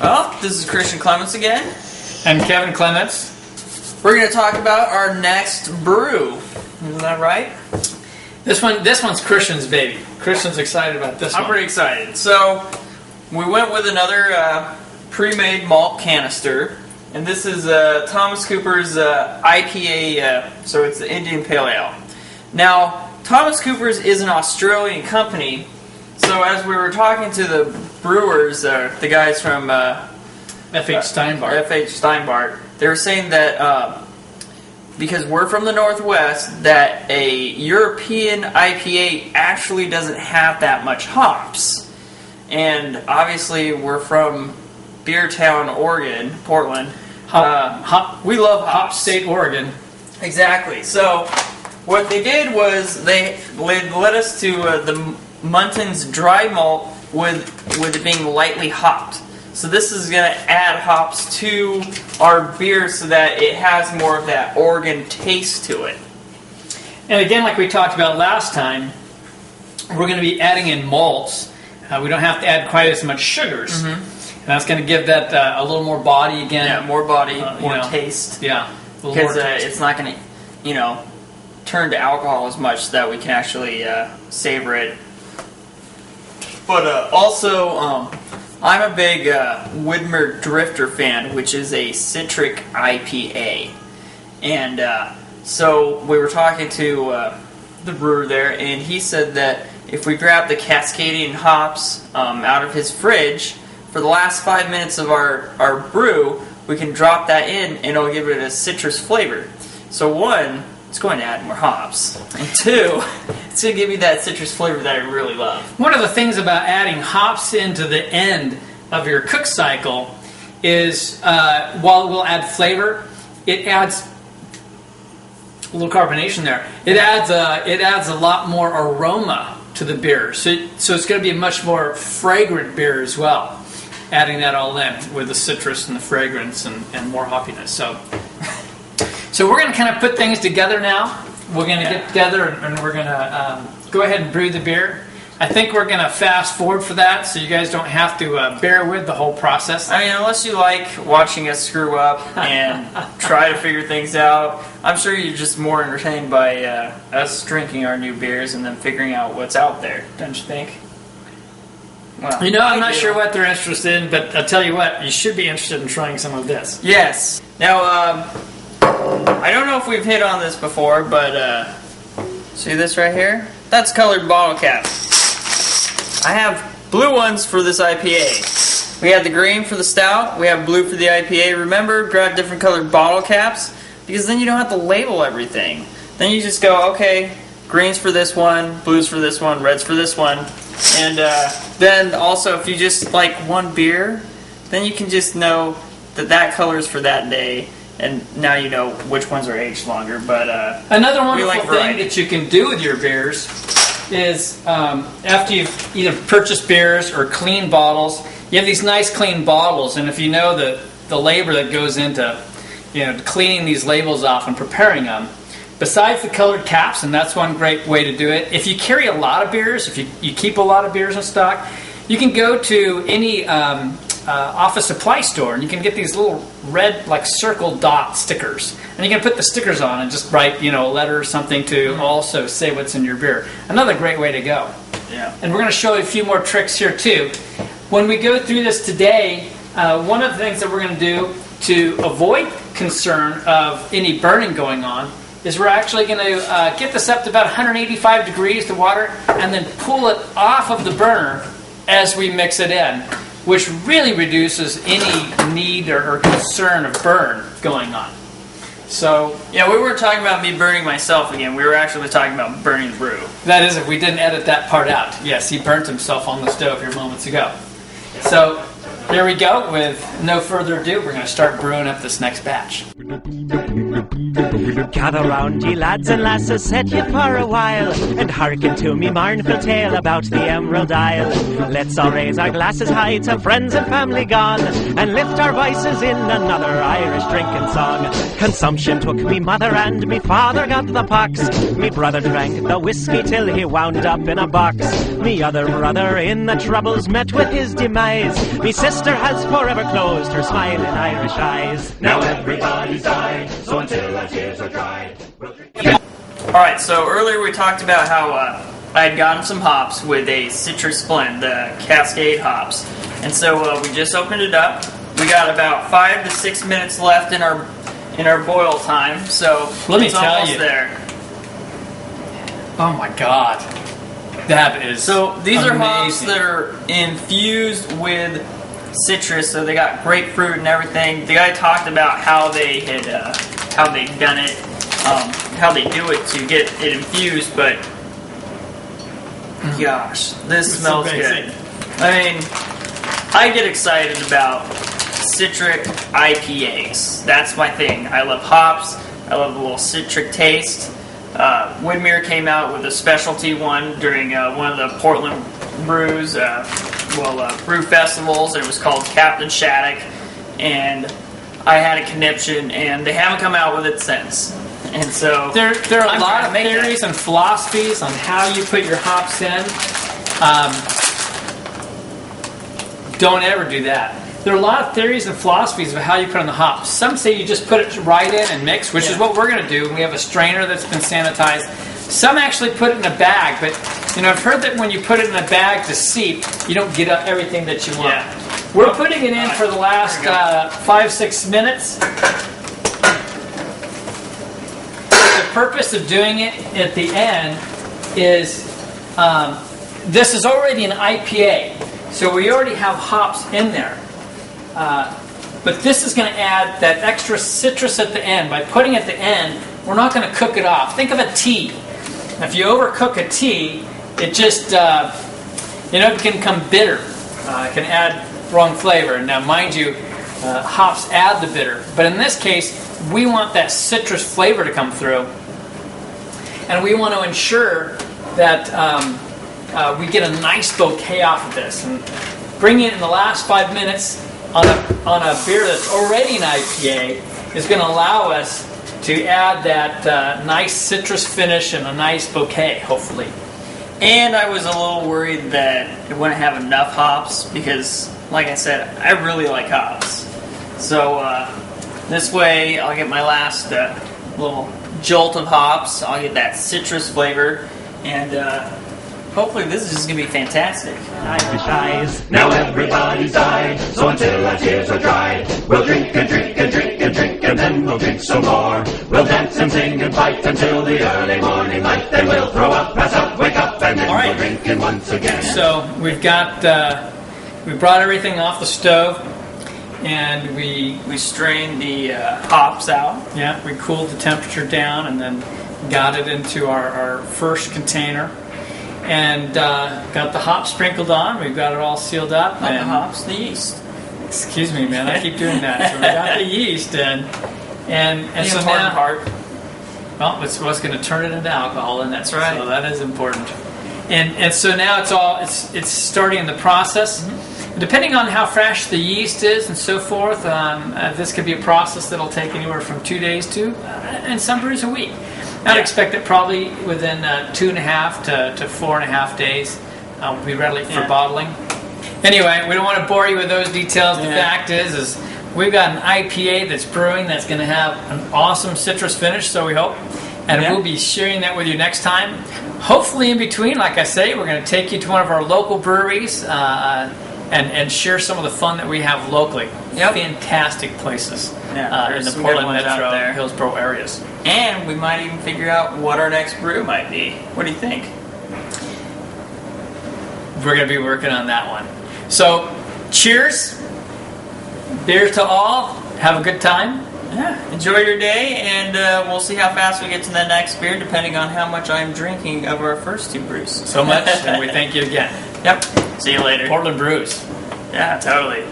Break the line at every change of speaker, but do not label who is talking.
Well, this is Christian Clements again.
And Kevin Clements.
We're going to talk about our next brew. Isn't that right?
This one's Christian's baby. Christian's excited about this one.
I'm pretty excited. So, we went with another pre-made malt canister. And this is Thomas Cooper's IPA, so it's the Indian Pale Ale. Now, Thomas Cooper's is an Australian company. So as we were talking to the brewers, the guys from
F.H.
Steinbart, they were saying that because we're from the Northwest, that a European IPA actually doesn't have that much hops. And obviously we're from Beertown, Oregon, Portland. We love hops.
Hop State, Oregon.
Exactly. So what they did was they led us to the Munton's dry malt with it being lightly hopped. So this is going to add hops to our beer so that it has more of that Oregon taste to it.
And again, like we talked about last time, we're going to be adding in malts. We don't have to add quite as much sugars. And that's going to give that a little more body again.
Yeah, more body, more taste.
Yeah.
Because it's not going to, turn to alcohol as much so that we can actually savor it. But also, I'm a big Widmer Drifter fan, which is a citric IPA. And so we were talking to the brewer there, and he said that if we grab the Cascadian hops out of his fridge, for the last 5 minutes of our brew, we can drop that in, and it'll give it a citrus flavor. So one, it's going to add more hops. And two, it's going to give you that citrus flavor that I really love.
One of the things about adding hops into the end of your cook cycle is, while it will add flavor, it adds a little carbonation there. It adds a lot more aroma to the beer. So it's going to be a much more fragrant beer as well, adding that all in with the citrus and the fragrance and more hoppiness. So we're going to kind of put things together now. We're going to get together and we're going to go ahead and brew the beer. I think we're going to fast forward for that so you guys don't have to bear with the whole process.
I mean, unless you like watching us screw up and try to figure things out, I'm sure you're just more entertained by us drinking our new beers and then figuring out what's out there, don't you think? Well,
I'm not sure what they're interested in, but I'll tell you what, you should be interested in trying some of this.
Yes. Now, I don't know if we've hit on this before, but see this right here? That's colored bottle cap. I have blue ones for this IPA. We have the green for the stout. We have blue for the IPA. Remember, grab different colored bottle caps because then you don't have to label everything. Then you just go, okay, green's for this one, blue's for this one, red's for this one. And then also if you just like one beer, then you can just know that color's for that day. And now you know which ones are aged longer. But
another wonderful thing that you can do with your beers is after you've either purchased beers or clean bottles, you have these nice clean bottles, and if you know the labor that goes into cleaning these labels off and preparing them, besides the colored caps, and that's one great way to do it. If you carry a lot of beers, if you keep a lot of beers in stock, you can go to any office supply store and you can get these little red circle dot stickers, and you can put the stickers on and just write a letter or something to also say what's in your beer. Another great way to go.
Yeah.
And we're going to show you a few more tricks here too. When we go through this today, one of the things that we're going to do to avoid concern of any burning going on is we're actually going to get this up to about 185 degrees, the water, and then pull it off of the burner as we mix it in, which really reduces any need or concern of burn going on. So,
yeah, we weren't talking about me burning myself again. We were actually talking about burning the brew.
That is, if we didn't edit that part out. Yes, he burnt himself on the stove here moments ago. So, here we go. With no further ado, we're going to start brewing up this next batch.
Gather round, ye lads and lasses, set ye for a while, and hearken to me mournful tale about the Emerald Isle. Let's all raise our glasses high to friends and family gone, and lift our voices in another Irish drinking song. Consumption took me mother and me father got the pox. Me brother drank the whiskey till he wound up in a box. Me other brother in the troubles met with his demise. Me sister sister has forever closed her smiling Irish eyes.
Now everybody's died, so until our tears are dried, we'll drink.
Alright, so earlier we talked about how I had gotten some hops with a citrus blend, the Cascade hops. And so we just opened it up. We got about 5 to 6 minutes left in our boil time, so
let me
it's
tell
almost
you.
there.
Oh my God, that is
so these
amazing.
are hops that are infused with citrus, so they got grapefruit and everything. The guy talked about how they had how they'd done it, how they do it to get it infused, but gosh, this smells
amazing.
good. I mean, I get excited about citric IPAs. That's my thing. I love hops. I love the little citric taste. Widmer came out with a specialty one during one of the Portland brews, brew festivals. It was called Captain Shattuck, and I had a conniption, and they haven't come out with it since. And so
There are a
I'm
lot
trying
of
to make
theories and philosophies on how you put your hops in. Don't ever do that. There are a lot of theories and philosophies of how you put on the hops. Some say you just put it right in and mix, which is what we're going to do. We have a strainer that's been sanitized. Some actually put it in a bag, but I've heard that when you put it in a bag to seep, you don't get everything that you want.
Yeah.
We're putting it in for the last 5-6 minutes. The purpose of doing it at the end is this is already an IPA, so we already have hops in there. But this is going to add that extra citrus at the end. By putting it at the end, we're not going to cook it off. Think of a tea. If you overcook a tea, it just it can become bitter. It can add wrong flavor. Now, mind you, hops add the bitter, but in this case, we want that citrus flavor to come through, and we want to ensure that we get a nice bouquet off of this. And bringing it in the last 5 minutes on a beer that's already an IPA is going to allow us to add that nice citrus finish and a nice bouquet, hopefully.
And I was a little worried that it wouldn't have enough hops because, like I said, I really like hops. So this way I'll get my last little jolt of hops. I'll get that citrus flavor, and hopefully this is just going to be fantastic.
Irish eyes.
Now everybody's died, so until our tears are dried, we'll drink and drink and drink and drink, and then we'll drink some more. We'll dance and sing and fight until the early morning light, then we'll throw up, pass out, wake up, and then we'll drink in once again.
So we've got we brought everything off the stove, and we
strained the hops out.
Yeah, we cooled the temperature down, and then got it into our first container. And got the hops sprinkled on. We've got it all sealed up.
Not
and
the hops, the yeast.
Excuse me, man. I keep doing that. So we got the yeast and so now, well, it's what's going to turn it into alcohol, and that's right. So that is important. And so now it's starting the process. Mm-hmm. Depending on how fresh the yeast is and so forth, this could be a process that'll take anywhere from 2 days to, and some brews, a week. I'd expect it probably within 2.5 to 4.5 days will be ready for bottling. Anyway, we don't want to bore you with those details. The fact is we've got an IPA that's brewing that's going to have an awesome citrus finish, so we hope. And we'll be sharing that with you next time. Hopefully in between, like I say, we're going to take you to one of our local breweries and share some of the fun that we have locally. Fantastic places in the Portland Metro, Hillsborough areas.
And we might even figure out what our next brew might be. What do you think?
We're going to be working on that one. So, cheers. Beer to all. Have a good time.
Yeah, enjoy your day, and we'll see how fast we get to the next beer, depending on how much I'm drinking of our first 2 brews.
So much, and we thank you again.
Yep. See you later.
Portland Brews.
Yeah, totally.